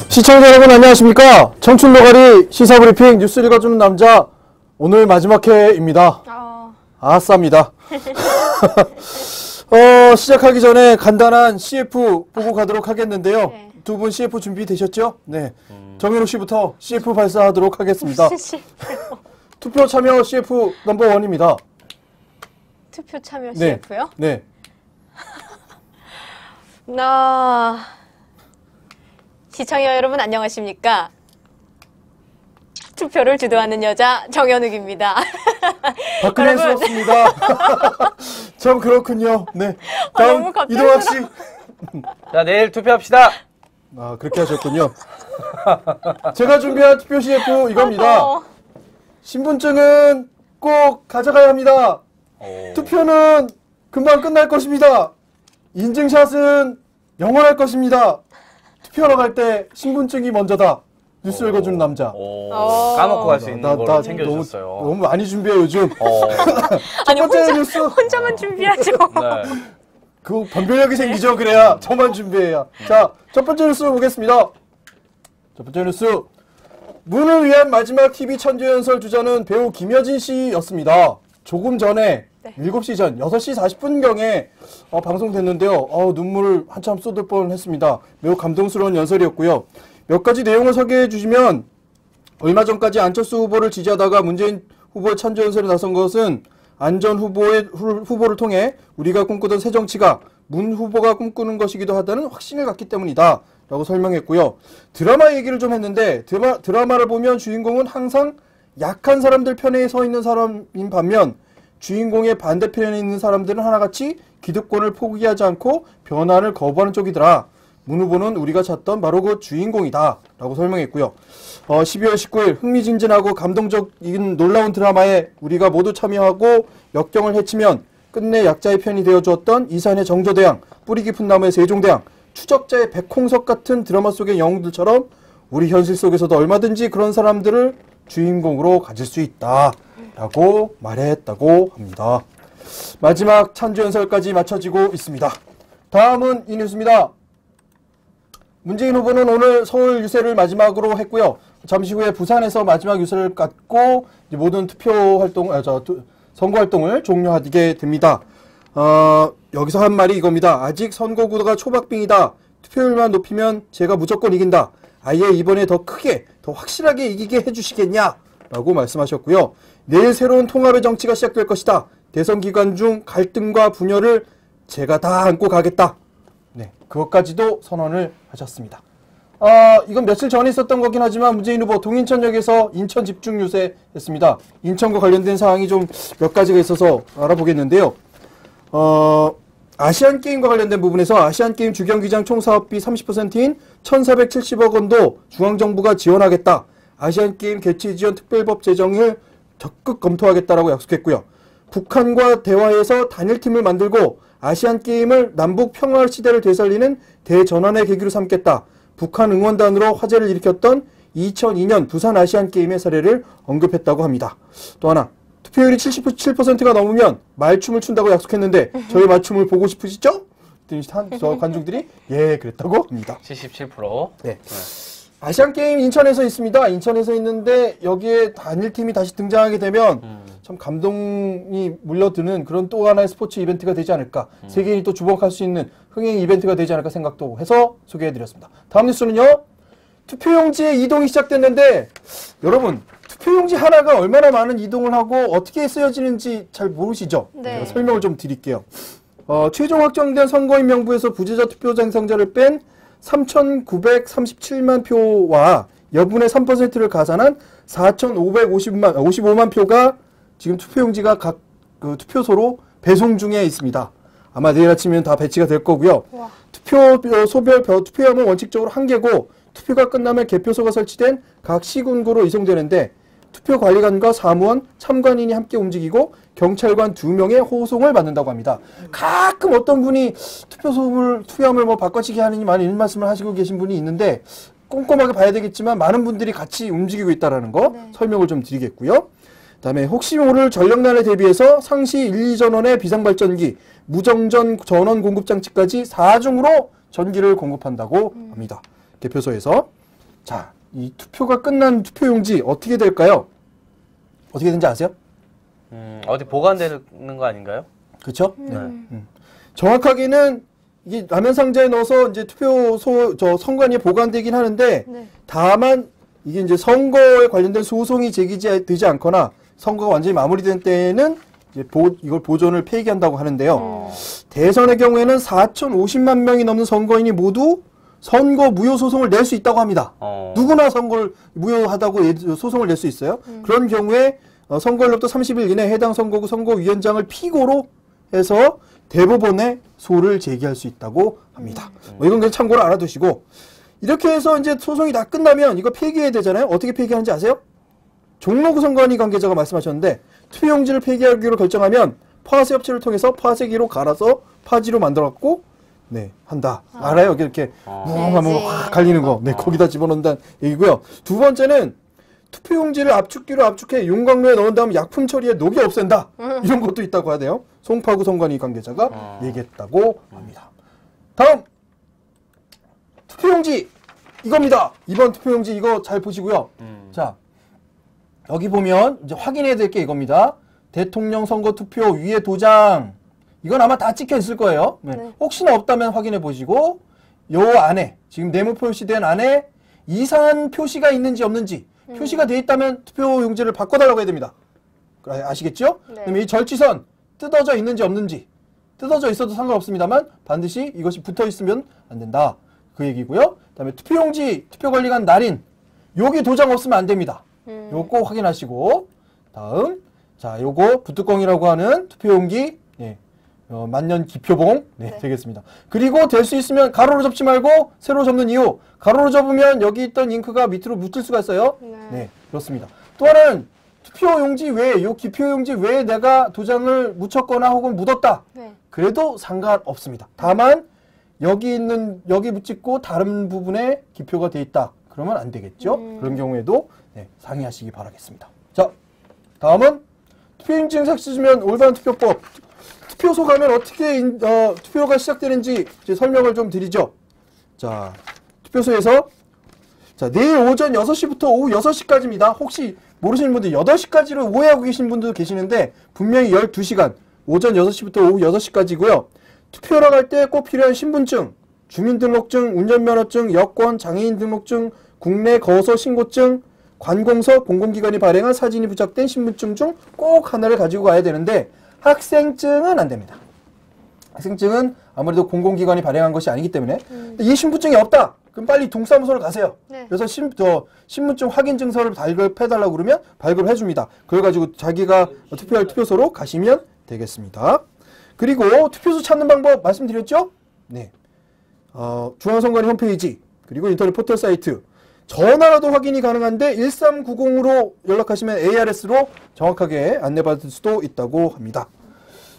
시청자 여러분 안녕하십니까? 청춘노가리 시사브리핑 뉴스 읽어주는 남자 오늘 마지막 회입니다. 아싸입니다. 시작하기 전에 간단한 CF 보고 가도록 하겠는데요. 네. 두 분 CF 준비되셨죠? 네. 정현욱 씨부터 CF 발사하도록 하겠습니다. 투표 참여 CF 넘버 1입니다. 투표 참여 네. CF요? 네. 시청자 여러분 안녕하십니까? 투표를 주도하는 여자 정현욱입니다. 박근혜스럽습니다. 참 그렇군요. 네. 다음 이동학 씨. 자, 내일 투표합시다. 아, 그렇게 하셨군요. 제가 준비한 투표 CF 이겁니다. 신분증은 꼭 가져가야 합니다. 투표는 금방 끝날 것입니다. 인증샷은 영원할 것입니다. 투표하러 갈 때 신분증이 먼저다. 뉴스 읽어주는 남자. 까먹고 갈 수 있는 걸 챙겨주셨어요. 너무 많이 준비해 요즘. 아니 혼자만 준비하죠. 네. 그 변별력이 생기죠. 그래야 저만 준비해야. 자, 첫 번째 뉴스 보겠습니다. 첫 번째 뉴스. 문을 위한 마지막 TV 천재연설 주자는 배우 김여진 씨였습니다. 조금 전에 7시 전 6시 40분경에 방송됐는데요. 눈물을 한참 쏟을 뻔했습니다. 매우 감동스러운 연설이었고요. 몇 가지 내용을 소개해 주시면 얼마 전까지 안철수 후보를 지지하다가 문재인 후보의 천재연설에 나선 것은 안 전 후보를 통해 우리가 꿈꾸던 새 정치가 문 후보가 꿈꾸는 것이기도 하다는 확신을 갖기 때문이다 라고 설명했고요. 드라마 얘기를 좀 했는데 드라마를 보면 주인공은 항상 약한 사람들 편에 서 있는 사람인 반면 주인공의 반대편에 있는 사람들은 하나같이 기득권을 포기하지 않고 변화를 거부하는 쪽이더라. 문 후보는 우리가 찾던 바로 그 주인공이다 라고 설명했고요. 12월 19일 흥미진진하고 감동적인 놀라운 드라마에 우리가 모두 참여하고 역경을 헤치면 끝내 약자의 편이 되어주었던 이산의 정조대왕, 뿌리 깊은 나무의 세종대왕, 추적자의 백홍석 같은 드라마 속의 영웅들처럼 우리 현실 속에서도 얼마든지 그런 사람들을 주인공으로 가질 수 있다 라고 말했다고 합니다. 마지막 찬조연설까지 마쳐지고 있습니다. 다음은 이 뉴스입니다. 문재인 후보는 오늘 서울 유세를 마지막으로 했고요. 잠시 후에 부산에서 마지막 유세를 갖고 모든 선거 활동을 종료하게 됩니다. 여기서 한 말이 이겁니다. 아직 선거 구도가 초박빙이다. 투표율만 높이면 제가 무조건 이긴다. 아예 이번에 더 크게, 더 확실하게 이기게 해주시겠냐? 라고 말씀하셨고요. 내일 새로운 통합의 정치가 시작될 것이다. 대선 기간 중 갈등과 분열을 제가 다 안고 가겠다. 네, 그것까지도 선언을 하셨습니다. 이건 며칠 전에 있었던 거긴 하지만 문재인 후보 동인천역에서 인천 집중 유세했습니다. 인천과 관련된 사항이 좀 몇 가지가 있어서 알아보겠는데요. 아시안게임과 관련된 부분에서 아시안게임 주경기장 총 사업비 30%인 1,470억 원도 중앙정부가 지원하겠다. 아시안게임 개최 지원 특별법 제정을 적극 검토하겠다라고 약속했고요. 북한과 대화해서 단일팀을 만들고 아시안게임을 남북 평화 시대를 되살리는 대전환의 계기로 삼겠다. 북한 응원단으로 화제를 일으켰던 2002년 부산 아시안게임의 사례를 언급했다고 합니다. 또 하나, 투표율이 77%가 넘으면 말춤을 춘다고 약속했는데 저희 말춤을 보고 싶으시죠? 저 관중들이 예 그랬다고 합니다. 77%. 네. 아시안게임 인천에서 있습니다. 인천에서 있는데 여기에 단일팀이 다시 등장하게 되면 참 감동이 물려드는 그런 또 하나의 스포츠 이벤트가 되지 않을까. 세계인이 또 주목할 수 있는 흥행 이벤트가 되지 않을까 생각도 해서 소개해드렸습니다. 다음 뉴스는요. 투표용지의 이동이 시작됐는데 여러분 투표용지 하나가 얼마나 많은 이동을 하고 어떻게 쓰여지는지 잘 모르시죠? 네. 설명을 좀 드릴게요. 최종 확정된 선거인 명부에서 부재자 투표자 행성자를 뺀 3,937만 표와 여분의 3%를 가산한 4,555만 표가 지금 투표용지가 각 투표소로 배송 중에 있습니다. 아마 내일 아침에는 다 배치가 될 거고요. 와. 투표소별 투표함은 원칙적으로 1개고 투표가 끝나면 개표소가 설치된 각 시군구로 이송되는데 투표관리관과 사무원, 참관인이 함께 움직이고 경찰관 2명의 호송을 받는다고 합니다. 가끔 어떤 분이 투표함을 바꿔치기 하느니 많은 이런 말씀을 하시고 계신 분이 있는데 꼼꼼하게 봐야 되겠지만 많은 분들이 같이 움직이고 있다는 거 설명을 좀 드리겠고요. 그다음에 혹시 모를 전력난에 대비해서 상시 1, 2전원의 비상발전기, 무정전 전원 공급장치까지 4중으로 전기를 공급한다고 합니다. 개표소에서. 자, 이 투표가 끝난 투표용지 어떻게 될까요? 어떻게 되는지 아세요? 어디 보관되는 거 아닌가요? 그렇죠? 네. 정확하게는 이게 라면 상자에 넣어서 이제 투표소 선관위에 보관되긴 하는데 네. 다만 이게 이제 선거에 관련된 소송이 제기되지 않거나 선거가 완전히 마무리된 때에는 이제 이걸 보존을 폐기한다고 하는데요. 대선의 경우에는 4,050만 명이 넘는 선거인이 모두 선거 무효 소송을 낼 수 있다고 합니다. 누구나 선거를 무효하다고 소송을 낼 수 있어요. 그런 경우에 선거일로부터 30일 이내 해당 선거구 선거위원장을 피고로 해서 대법원에 소를 제기할 수 있다고 합니다. 뭐 이건 그냥 참고로 알아두시고, 이렇게 해서 이제 소송이 다 끝나면 이거 폐기해야 되잖아요. 어떻게 폐기하는지 아세요? 종로구 선관위 관계자가 말씀하셨는데, 투표용지를 폐기하기로 결정하면 파쇄 업체를 통해서 파쇄기로 갈아서 파지로 만들어갖고 네 한다. 알아요? 이렇게 무하면 확 갈리는 거. 네, 거기다 집어넣는다는 얘기고요. 두 번째는 투표용지를 압축기로 압축해 용광로에 넣은 다음 약품 처리에 녹여 없앤다. 이런 것도 있다고 하네요. 송파구 선관위 관계자가 얘기했다고 합니다. 다음 투표용지 이겁니다. 이번 투표용지 이거 잘 보시고요. 자, 여기 보면 이제 확인해야 될 게 이겁니다. 대통령 선거 투표 위에 도장. 이건 아마 다 찍혀 있을 거예요. 네. 네. 혹시나 없다면 확인해 보시고, 요 안에 지금 네모 표시된 안에 이상한 표시가 있는지 없는지, 표시가 돼 있다면 투표용지를 바꿔달라고 해야 됩니다. 아시겠죠? 네. 그다음에 이 절지선 뜯어져 있는지 없는지, 뜯어져 있어도 상관없습니다만 반드시 이것이 붙어 있으면 안 된다. 그 얘기고요. 그다음에 투표용지 투표 관리관 날인 여기 도장 없으면 안 됩니다. 요거 꼭 확인하시고, 다음 자 요거 붓뚜껑이라고 하는 투표용기 예. 만년 기표봉 네, 되겠습니다. 그리고 될 수 있으면 가로로 접지 말고 세로 접는 이유, 가로로 접으면 여기 있던 잉크가 밑으로 묻을 수가 있어요. 네, 그렇습니다. 또 하나는 투표용지 외에, 요 기표용지 외에 내가 도장을 묻혔거나 혹은 묻었다. 네. 그래도 상관없습니다. 다만 여기 붙이고 다른 부분에 기표가 돼 있다. 그러면 안 되겠죠. 그런 경우에도 네, 상의하시기 바라겠습니다. 자, 다음은 투표인증 삭제주면 올바른 투표법. 투표소 가면 어떻게 투표가 시작되는지 이제 설명을 좀 드리죠. 자, 투표소에서 자, 내일 오전 6시부터 오후 6시까지입니다. 혹시 모르시는 분들 8시까지를 오해하고 계신 분도 계시는데 분명히 12시간, 오전 6시부터 오후 6시까지고요. 투표를 할 때 꼭 필요한 신분증, 주민등록증, 운전면허증, 여권, 장애인 등록증, 국내 거소 신고증, 관공서, 공공기관이 발행한 사진이 부착된 신분증 중 꼭 하나를 가지고 가야 되는데 학생증은 안 됩니다. 학생증은 아무래도 공공기관이 발행한 것이 아니기 때문에 이 신분증이 없다. 그럼 빨리 동사무소로 가세요. 네. 그래서 신분증 확인 증서를 발급해달라고 그러면 발급을 해줍니다. 그걸 가지고 자기가 투표할 투표소로 가시면 되겠습니다. 그리고 투표소 찾는 방법 말씀드렸죠? 네. 중앙선관위 홈페이지, 그리고 인터넷 포털 사이트, 전화라도 확인이 가능한데 1390으로 연락하시면 ARS로 정확하게 안내받을 수도 있다고 합니다.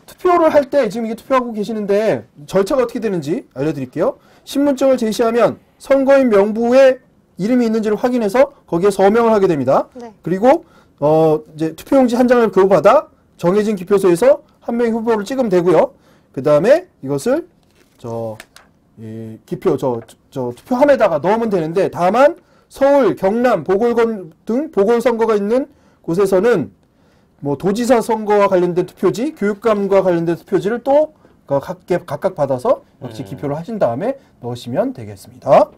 투표를 할 때 지금 이게 투표하고 계시는데 절차가 어떻게 되는지 알려드릴게요. 신분증을 제시하면 선거인 명부에 이름이 있는지를 확인해서 거기에 서명을 하게 됩니다. 네. 그리고 이제 투표용지 한 장을 교부받아 정해진 기표소에서 한 명의 후보를 찍으면 되고요. 그 다음에 이것을 투표함에다가 넣으면 되는데, 다만 서울, 경남, 보궐권 등 보궐선거가 있는 곳에서는 뭐 도지사 선거와 관련된 투표지, 교육감과 관련된 투표지를 또 각각 받아서 역시 기표를 하신 다음에 넣으시면 되겠습니다.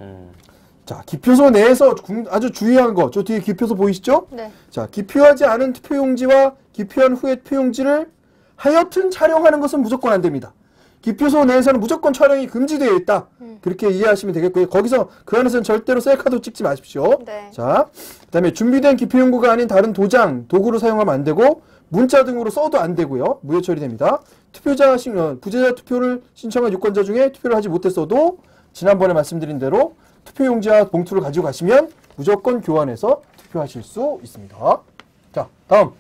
자, 기표소 내에서 아주 주의한 거, 저 뒤에 기표소 보이시죠? 네. 자, 기표하지 않은 투표용지와 기표한 후에 투표용지를 하여튼 촬영하는 것은 무조건 안 됩니다. 기표소 내에서는 무조건 촬영이 금지되어 있다. 그렇게 이해하시면 되겠고요. 거기서 그 안에서는 절대로 셀카도 찍지 마십시오. 네. 자, 그다음에 준비된 기표용구가 아닌 다른 도장, 도구로 사용하면 안 되고 문자 등으로 써도 안 되고요. 무효 처리됩니다. 부재자 투표를 신청한 유권자 중에 투표를 하지 못했어도 지난번에 말씀드린 대로 투표용지와 봉투를 가지고 가시면 무조건 교환해서 투표하실 수 있습니다. 자, 다음.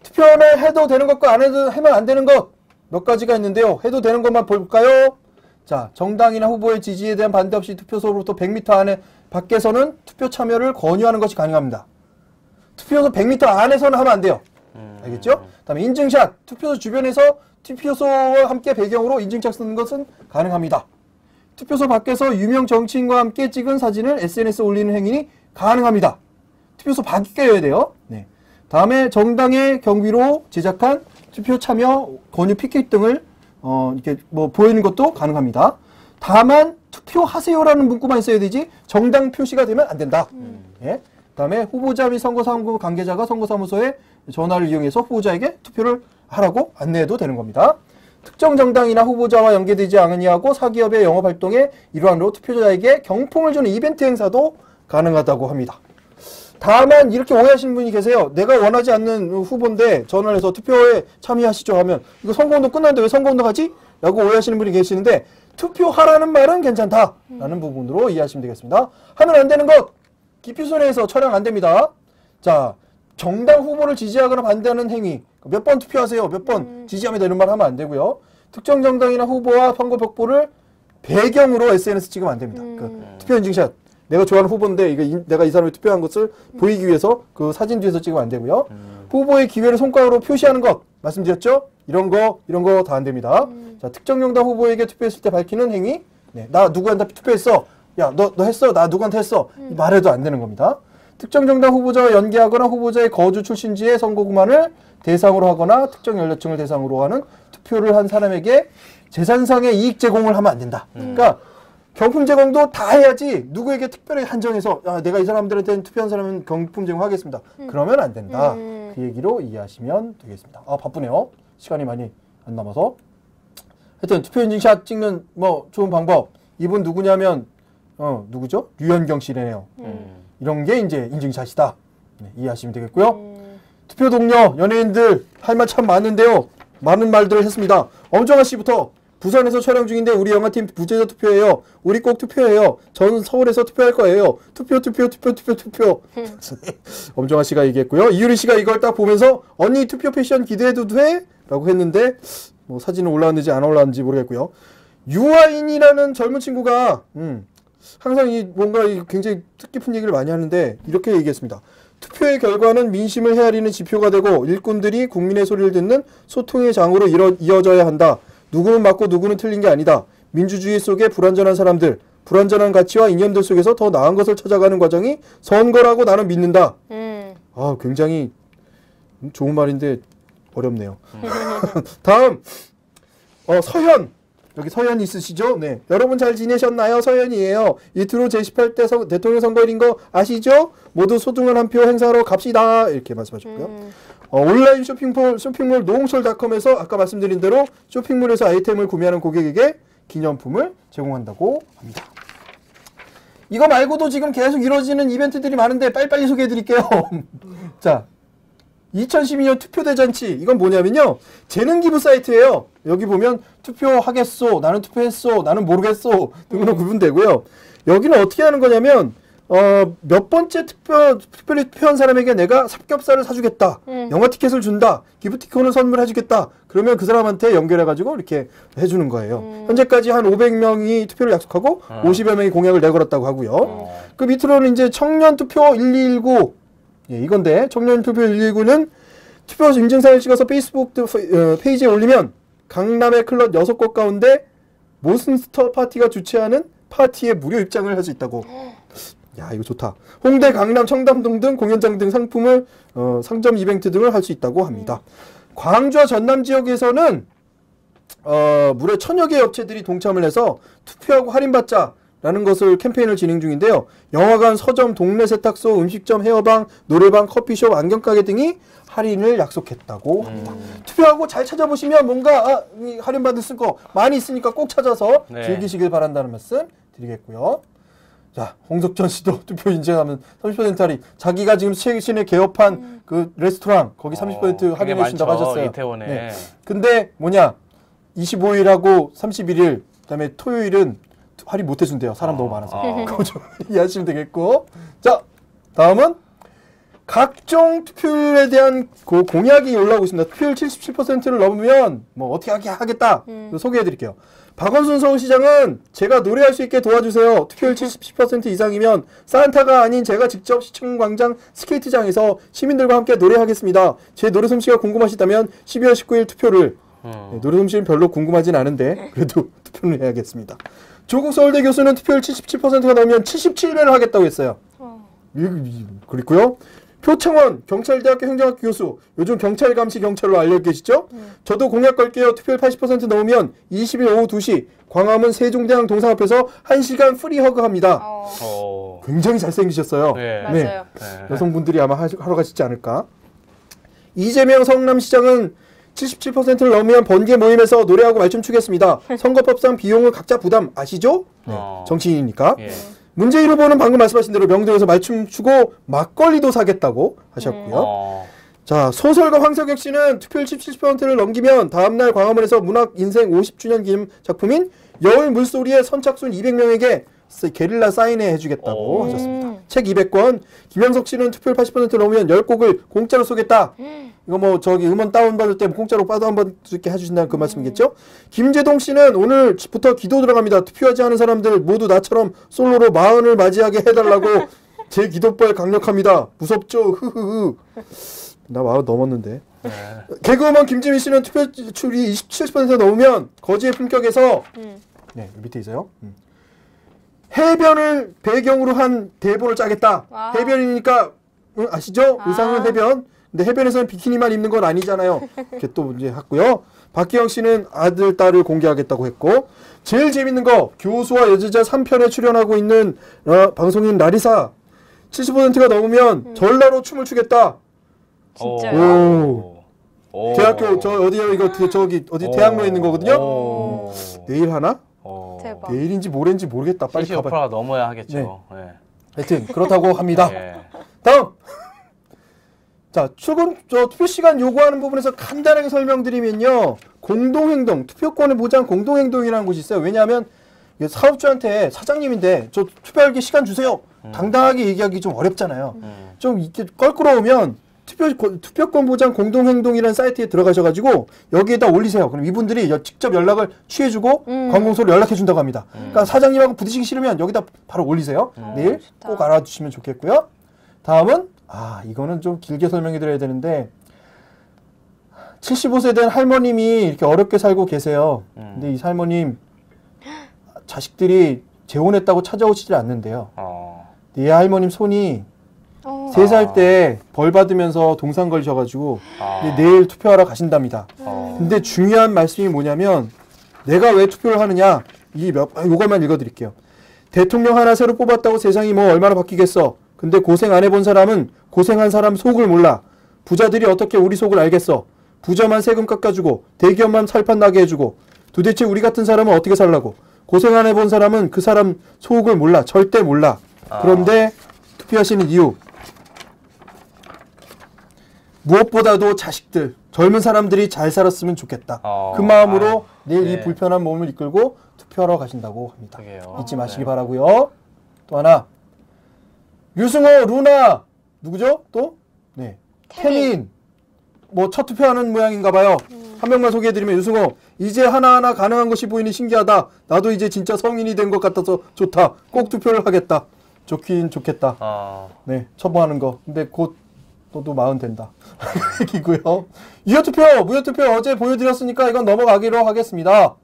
투표를 해도 되는 것과 안 해도 하면 안 되는 것 몇 가지가 있는데요. 해도 되는 것만 볼까요? 자, 정당이나 후보의 지지에 대한 반대 없이 투표소로부터 100m 안에 밖에서는 투표 참여를 권유하는 것이 가능합니다. 투표소 100m 안에서는 하면 안 돼요. 알겠죠? 그다음에 인증샷, 투표소 주변에서 투표소와 함께 배경으로 인증샷 쓰는 것은 가능합니다. 투표소 밖에서 유명 정치인과 함께 찍은 사진을 SNS에 올리는 행위는 가능합니다. 투표소 밖에여야 돼요. 네. 다음에 정당의 경비로 제작한 투표 참여 권유 피켓 등을 이렇게 뭐 보이는 것도 가능합니다. 다만 투표하세요라는 문구만 있어야 되지 정당 표시가 되면 안 된다. 예. 그다음에 후보자 및 선거사무소 관계자가 선거사무소에 전화를 이용해서 후보자에게 투표를 하라고 안내해도 되는 겁니다. 특정 정당이나 후보자와 연계되지 아니하고 사기업의 영업활동의 일환으로 투표자에게 경품을 주는 이벤트 행사도 가능하다고 합니다. 다만 이렇게 오해하시는 분이 계세요. 내가 원하지 않는 후보인데 전화를 해서 투표에 참여하시죠 하면 이거 선거운동 끝났는데 왜 선거운동 하지? 라고 오해하시는 분이 계시는데 투표하라는 말은 괜찮다라는 부분으로 이해하시면 되겠습니다. 하면 안 되는 것! 기표소 내에서 촬영 안 됩니다. 자, 정당 후보를 지지하거나 반대하는 행위 몇 번 투표하세요, 몇 번 지지합니다 이런 말 하면 안 되고요. 특정 정당이나 후보와 선거 벽보를 배경으로 SNS 찍으면 안 됩니다. 그 투표 인증샷 내가 좋아하는 후보인데 내가 이 사람이 투표한 것을 보이기 위해서 그 사진 뒤에서 찍으면 안 되고요. 후보의 기회를 손가락으로 표시하는 것 말씀드렸죠? 이런 거 다 안 됩니다. 자, 특정 정당 후보에게 투표했을 때 밝히는 행위 네, 나 누구한테 투표했어. 야, 너 했어? 나 누구한테 했어? 말해도 안 되는 겁니다. 특정 정당 후보자와 연계하거나 후보자의 거주 출신지의 선거구만을 대상으로 하거나 특정 연령층을 대상으로 하는 투표를 한 사람에게 재산상의 이익 제공을 하면 안 된다. 그러니까 경품 제공도 다 해야지 누구에게 특별히 한정해서 내가 이 사람들한테 투표한 사람은 경품 제공하겠습니다. 그러면 안 된다. 그 얘기로 이해하시면 되겠습니다. 아, 바쁘네요. 시간이 많이 안 남아서. 하여튼 투표 인증샷 찍는 뭐 좋은 방법. 이분 누구냐면 누구죠? 류현경 씨래요. 이런 게 이제 인증샷이다. 네, 이해하시면 되겠고요. 투표 동료, 연예인들 할 말 참 많은데요. 많은 말들을 했습니다. 엄정화 씨부터 부산에서 촬영 중인데 우리 영화팀 부재자 투표해요. 우리 꼭 투표해요. 저는 서울에서 투표할 거예요. 투표. 엄정화 씨가 얘기했고요. 이유리 씨가 이걸 딱 보면서 언니 투표 패션 기대해도 돼? 라고 했는데 뭐 사진은 올라왔는지 안 올라왔는지 모르겠고요. 유아인이라는 젊은 친구가 항상 뭔가 굉장히 뜻깊은 얘기를 많이 하는데 이렇게 얘기했습니다. 투표의 결과는 민심을 헤아리는 지표가 되고 일꾼들이 국민의 소리를 듣는 소통의 장으로 이어져야 한다. 누구는 맞고 누구는 틀린 게 아니다. 민주주의 속에 불완전한 사람들, 불완전한 가치와 이념들 속에서 더 나은 것을 찾아가는 과정이 선거라고 나는 믿는다. 아, 굉장히 좋은 말인데 어렵네요. 다음 서현. 여기 서현 있으시죠? 네. 여러분 잘 지내셨나요? 서현이에요. 이틀 후 제18대 대통령 선거일인 거 아시죠? 모두 소중한 한 표 행사하러 갑시다. 이렇게 말씀하셨고요. 온라인 쇼핑몰 노홍철닷컴에서 아까 말씀드린 대로 쇼핑몰에서 아이템을 구매하는 고객에게 기념품을 제공한다고 합니다. 이거 말고도 지금 계속 이루어지는 이벤트들이 많은데 빨리빨리 소개해드릴게요. 자, 2012년 투표대잔치 이건 뭐냐면요 재능 기부 사이트예요. 여기 보면 투표하겠소, 나는 투표했소, 나는 모르겠소 등으로 구분되고요. 여기는 어떻게 하는 거냐면 몇 번째 특별히 투표한 사람에게 내가 삼겹살을 사주겠다, 영화 티켓을 준다, 기프티콘을 선물해주겠다. 그러면 그 사람한테 연결해가지고 이렇게 해주는 거예요. 현재까지 한 500명이 투표를 약속하고 50여 명이 공약을 내걸었다고 하고요. 그 밑으로는 이제 청년 투표 1219 예, 이건데 청년 투표 119는 투표 인증사진을 찍어서 페이스북 페이지에 올리면 강남의 클럽 6곳 가운데 몬스터 파티가 주최하는 파티에 무료 입장을 할 수 있다고. 야, 이거 좋다. 홍대, 강남, 청담동 등 공연장 등 상품을 상점 이벤트 등을 할 수 있다고 합니다. 광주와 전남 지역에서는 무려 1000여 개의 업체들이 동참을 해서 투표하고 할인받자 라는 것을 캠페인을 진행 중인데요. 영화관, 서점, 동네 세탁소, 음식점, 헤어방, 노래방, 커피숍, 안경가게 등이 할인을 약속했다고 합니다. 투표하고 잘 찾아보시면 뭔가 할인받을 거 많이 있으니까 꼭 찾아서 즐기시길 바란다는 말씀 드리겠고요. 자, 홍석천 씨도 투표 인증하면 30% 할인. 자기가 지금 최신에 개업한 그 레스토랑 거기 30% 할인해 주신다고 하셨어요. 이태원에. 네. 근데 뭐냐 25일하고 31일 그다음에 토요일은 할인 못 해준대요. 사람 너무 많아서. 그거 좀 이해하시면 되겠고. 자, 다음은 각종 투표율에 대한 그 공약이 올라오고 있습니다. 투표율 77%를 넘으면 뭐 어떻게 하겠다. 소개해 드릴게요. 박원순 서울시장은 제가 노래할 수 있게 도와주세요. 투표율 70% 이상이면 산타가 아닌 제가 직접 시청광장 스케이트장에서 시민들과 함께 노래하겠습니다. 제 노래 솜씨가 궁금하시다면 12월 19일 투표를 네, 노래 솜씨는 별로 궁금하진 않은데 그래도 투표를 해야겠습니다. 조국 서울대 교수는 투표율 77%가 넘으면 77배를 하겠다고 했어요. 그리고요. 표창원 경찰대학교 행정학교 교수, 요즘 경찰 감시 경찰로 알려 계시죠? 저도 공약 걸게요. 투표율 80% 넘으면 20일 오후 2시 광화문 세종대왕 동상 앞에서 1시간 프리 허그 합니다. 굉장히 잘생기셨어요. 네. 맞아요. 네. 여성분들이 아마 하러 가시지 않을까. 이재명 성남시장은 77%를 넘으면 번개 모임에서 노래하고 말춤 추겠습니다. 선거법상 비용을 각자 부담 아시죠? 네. 정치인이니까. 예. 문재인 후보는 방금 말씀하신 대로 명동에서 말춤 추고 막걸리도 사겠다고 하셨고요. 자, 소설가 황석영 씨는 투표율 77%를 넘기면 다음날 광화문에서 문학 인생 50주년 기념 작품인 여울 물소리의 선착순 200명에게 게릴라 사인회 해주겠다고 하셨습니다. 책 200권. 김영석 씨는 투표율 80% 넘으면 10곡을 공짜로 쏘겠다. 이거 뭐 저기 음원 다운받을 때 공짜로 다운받을 수 있게 해주신다는 그 말씀이겠죠? 김재동 씨는 오늘부터 기도 들어갑니다. 투표하지 않은 사람들 모두 나처럼 솔로로 마흔을 맞이하게 해달라고 제 기도발 강력합니다. 무섭죠? 흐흐흐. 나 마흔 넘었는데. 네. 개그우먼 김지민 씨는 투표율이 27% 넘으면 거지의 품격에서 네, 밑에 있어요. 해변을 배경으로 한 대본을 짜겠다. 와. 해변이니까 아시죠? 의상은 해변. 근데 해변에서는 비키니만 입는 건 아니잖아요. 이렇게 또 이제 했고요. 박기영 씨는 아들, 딸을 공개하겠다고 했고, 제일 재밌는 거 교수와 여제자 3편에 출연하고 있는 방송인 라리사 70%가 넘으면 전라로 춤을 추겠다. 진짜요? 오. 대학교 저 어디요? 이거 저기 어디 대학로에 있는 거거든요. 오. 내일 하나? 대박. 내일인지 모레인지 모르겠다. 빨리 가봐. 75%가 넘어야 하겠죠. 네. 하여튼 그렇다고 합니다. 네. 다음. 자, 투표 시간 요구하는 부분에서 간단하게 설명드리면요. 공동행동, 투표권을 보장 공동행동이라는 곳이 있어요. 왜냐하면 사업주한테 사장님인데 저 투표할 시간 주세요. 당당하게 얘기하기 좀 어렵잖아요. 좀 이렇게 껄끄러우면 투표권 보장 공동행동이라는 사이트에 들어가셔가지고 여기에다 올리세요. 그럼 이분들이 직접 연락을 취해주고 관공서로 연락해준다고 합니다. 그러니까 사장님하고 부딪히기 싫으면 여기다 바로 올리세요. 내일 좋다. 꼭 알아두시면 좋겠고요. 다음은 이거는 좀 길게 설명해 드려야 되는데 75세 된 할머님이 이렇게 어렵게 살고 계세요. 근데 이 할머님 자식들이 재혼했다고 찾아오시질 않는데요. 이 할머님 손이 3살 때 벌 받으면서 동상 걸리셔가지고 내일 투표하러 가신답니다. 근데 중요한 말씀이 뭐냐면 내가 왜 투표를 하느냐 요것만 읽어드릴게요. 대통령 하나 새로 뽑았다고 세상이 뭐 얼마나 바뀌겠어. 근데 고생 안 해본 사람은 고생한 사람 속을 몰라. 부자들이 어떻게 우리 속을 알겠어. 부자만 세금 깎아주고 대기업만 살판 나게 해주고 도대체 우리 같은 사람은 어떻게 살라고. 고생 안 해본 사람은 그 사람 속을 몰라. 절대 몰라. 그런데 투표하시는 이유 무엇보다도 자식들, 젊은 사람들이 잘 살았으면 좋겠다. 그 마음으로 내일 이 불편한 몸을 이끌고 투표하러 가신다고 합니다. 잊지 마시기 바라고요. 또 하나 유승호, 루나 누구죠? 또? 네, 태민 뭐 첫 투표하는 모양인가 봐요. 한 명만 소개해드리면 유승호 이제 하나하나 가능한 것이 보이니 신기하다. 나도 이제 진짜 성인이 된 것 같아서 좋다. 꼭 투표를 하겠다. 좋긴 좋겠다. 네, 처방하는 거. 근데 곧 너도 40 된다. 얘기고요. 유효투표, 무효투표 어제 보여드렸으니까 이건 넘어가기로 하겠습니다.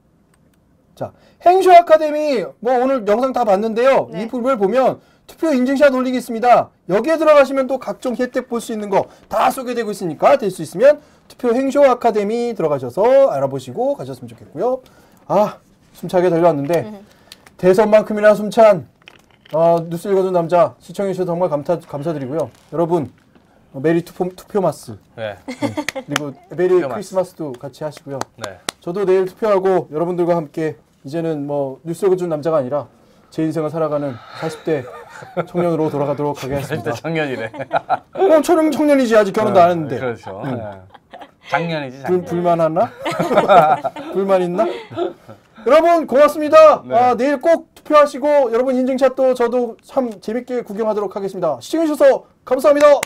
자, 행쇼 아카데미 뭐 오늘 영상 다 봤는데요. 네. 이 부분을 보면 투표 인증샷 올리기 있습니다. 여기에 들어가시면 또 각종 혜택 볼 수 있는 거 다 소개되고 있으니까 될 수 있으면 투표 행쇼 아카데미 들어가셔서 알아보시고 가셨으면 좋겠고요. 숨차게 달려왔는데 대선만큼이나 숨찬 뉴스 읽어준 남자 시청해주셔서 정말 감사드리고요. 여러분 메리 투표마스 네. 그리고 메리 투표마스. 크리스마스도 같이 하시고요. 네. 저도 내일 투표하고 여러분들과 함께 이제는 뭐 뉴스 읽어준 남자가 아니라 제 인생을 살아가는 40대 청년으로 돌아가도록 하겠습니다. 40대 청년이래. 청년이지 아직 결혼도 안 했는데. 그렇죠. 작년이지 작년. 불만 하나? 불만 있나? 여러분 고맙습니다. 네. 내일 꼭 투표하시고 여러분 인증샷도 저도 참 재밌게 구경하도록 하겠습니다. 시청해주셔서 감사합니다.